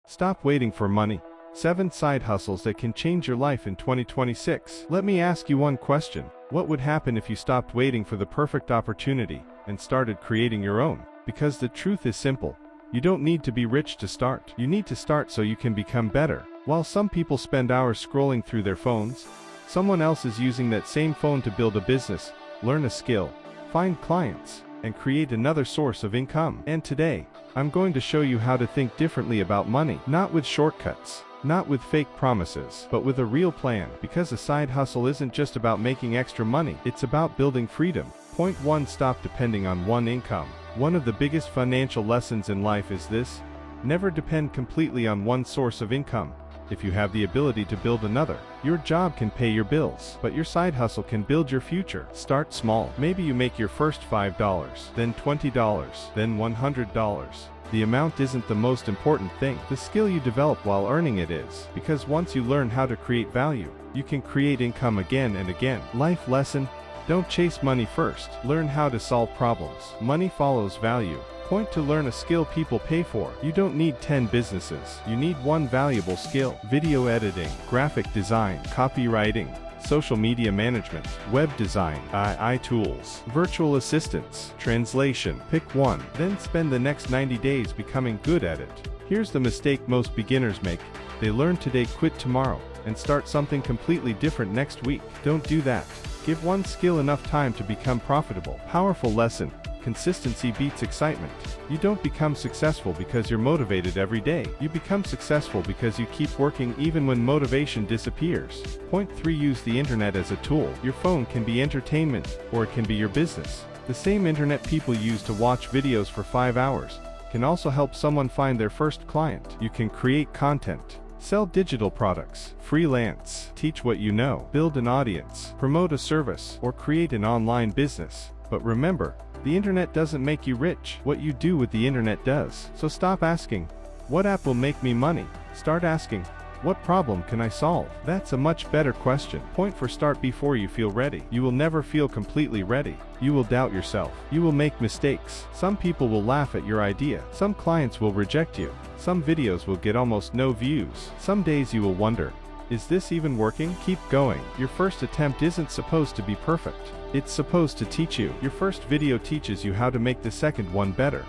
Stop waiting for money. 7 side hustles that can change your life in 2026. Let me ask you one question. What would happen if you stopped waiting for the perfect opportunity and started creating your own? Because the truth is simple. You don't need to be rich to start. You need to start so you can become better. While some people spend hours scrolling through their phones, someone else is using that same phone to build a business, learn a skill, find clients, and create another source of income. And today, I'm going to show you how to think differently about money, not with shortcuts, not with fake promises, but with a real plan. Because a side hustle isn't just about making extra money, it's about building freedom. Point 1. Stop depending on one income. One of the biggest financial lessons in life is this: never depend completely on one source of income. If you have the ability to build another, your job can pay your bills, but your side hustle can build your future. Start small. Maybe you make your first $5, then $20, then $100. The amount isn't the most important thing. The skill you develop while earning it is. Because once you learn how to create value, you can create income again and again. Life lesson: don't chase money first. Learn how to solve problems. Money follows value. Point 2. Learn a skill people pay for. You don't need 10 businesses. You need one valuable skill: video editing, graphic design, copywriting, social media management, web design, AI tools, virtual assistants, translation. Pick one, then spend the next 90 days becoming good at it. Here's the mistake most beginners make. They learn today, quit tomorrow, and start something completely different next week. Don't do that. Give one skill enough time to become profitable. Powerful lesson: consistency beats excitement. You don't become successful because you're motivated every day. You become successful because you keep working even when motivation disappears. Point 3. Use the internet as a tool. Your phone can be entertainment, or it can be your business. The same internet people use to watch videos for 5 hours can also help someone find their first client. You can create content, sell digital products, freelance, teach what you know, build an audience, promote a service, or create an online business. But remember, the internet doesn't make you rich. What you do with the internet does. So stop asking, what app will make me money? Start asking, what problem can I solve? That's a much better question. Point 4. Start before you feel ready. You will never feel completely ready. You will doubt yourself. You will make mistakes. Some people will laugh at your idea. Some clients will reject you. Some videos will get almost no views. Some days you will wonder, is this even working? Keep going. Your first attempt isn't supposed to be perfect. It's supposed to teach you. Your first video teaches you how to make the second one better.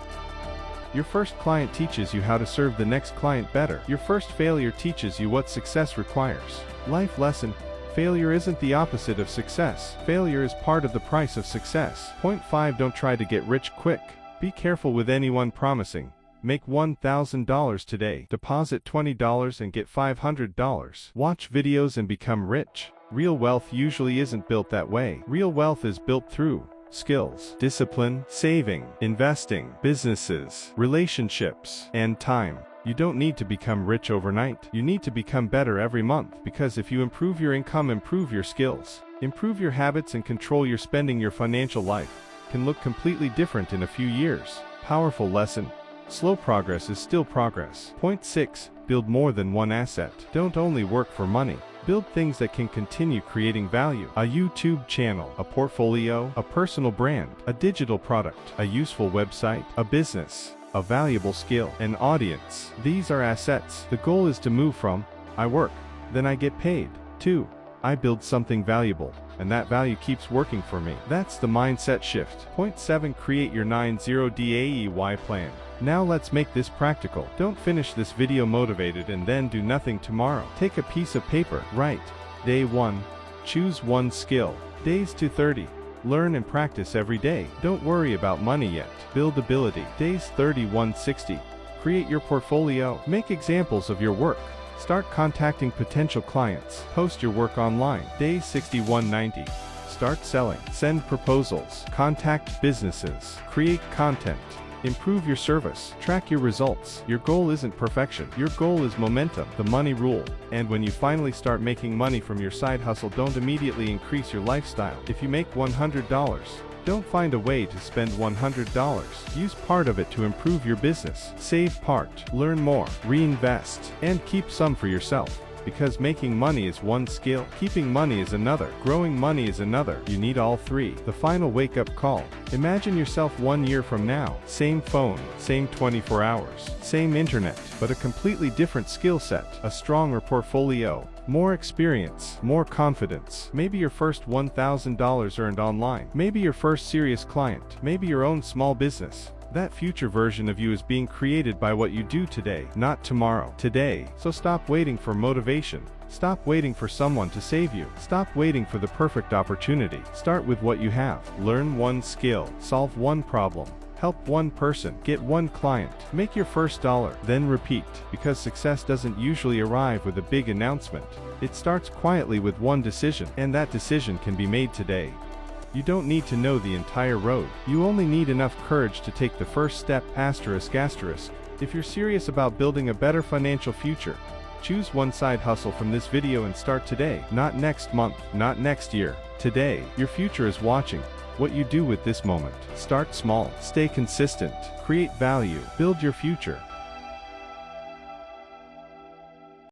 Your first client teaches you how to serve the next client better. Your first failure teaches you what success requires. Life lesson: failure isn't the opposite of success. Failure is part of the price of success. Point 5. Don't try to get rich quick. Be careful with anyone promising, make $1,000 today, deposit $20 and get $500. Watch videos and become rich. Real wealth usually isn't built that way. Real wealth is built through skills, discipline, saving, investing, businesses, relationships, and time. You don't need to become rich overnight. You need to become better every month. Because if you improve your income, improve your skills, improve your habits, and control your spending, your financial life can look completely different in a few years. Powerful lesson: slow progress is still progress. Point 6. Build more than one asset. Don't only work for money. Build things that can continue creating value. A YouTube channel, a portfolio, a personal brand, a digital product, a useful website, a business, a valuable skill, an audience. These are assets. The goal is to move from, I work, then I get paid, to, I build something valuable, and that value keeps working for me. That's the mindset shift. Point 7. Create your 90-day plan. Now let's make this practical. Don't finish this video motivated and then do nothing tomorrow. Take a piece of paper. Write. Day 1. Choose one skill. Days 2 to 30. Learn and practice every day. Don't worry about money yet. Build ability. Days 31 to 60. Create your portfolio. Make examples of your work. Start contacting potential clients. Post your work online. Day 61 to 90. Start selling. Send proposals. Contact businesses. Create content. Improve your service. Track your results. Your goal isn't perfection. Your goal is momentum, the money rule. And when you finally start making money from your side hustle, don't immediately increase your lifestyle. If you make $100, don't find a way to spend $100. Use part of it to improve your business. Save part, learn more, reinvest, and keep some for yourself. Because making money is one skill, keeping money is another, growing money is another. You need all three. The final wake-up call. Imagine yourself 1 year from now. Same phone, same 24 hours, same internet, but a completely different skill set, a stronger portfolio, more experience, more confidence. Maybe your first $1,000 earned online. Maybe your first serious client. Maybe your own small business. That future version of you is being created by what you do today, not tomorrow. Today. So stop waiting for motivation. Stop waiting for someone to save you. Stop waiting for the perfect opportunity. Start with what you have. Learn one skill. Solve one problem. Help one person. Get one client. Make your first dollar. Then repeat. Because success doesn't usually arrive with a big announcement. It starts quietly with one decision, and that decision can be made today. You don't need to know the entire road. You only need enough courage to take the first step. Asterisk. If you're serious about building a better financial future, choose one side hustle from this video and start today. Not next month, not next year. Today. Your future is watching what you do with this moment. Start small. Stay consistent. Create value. Build your future.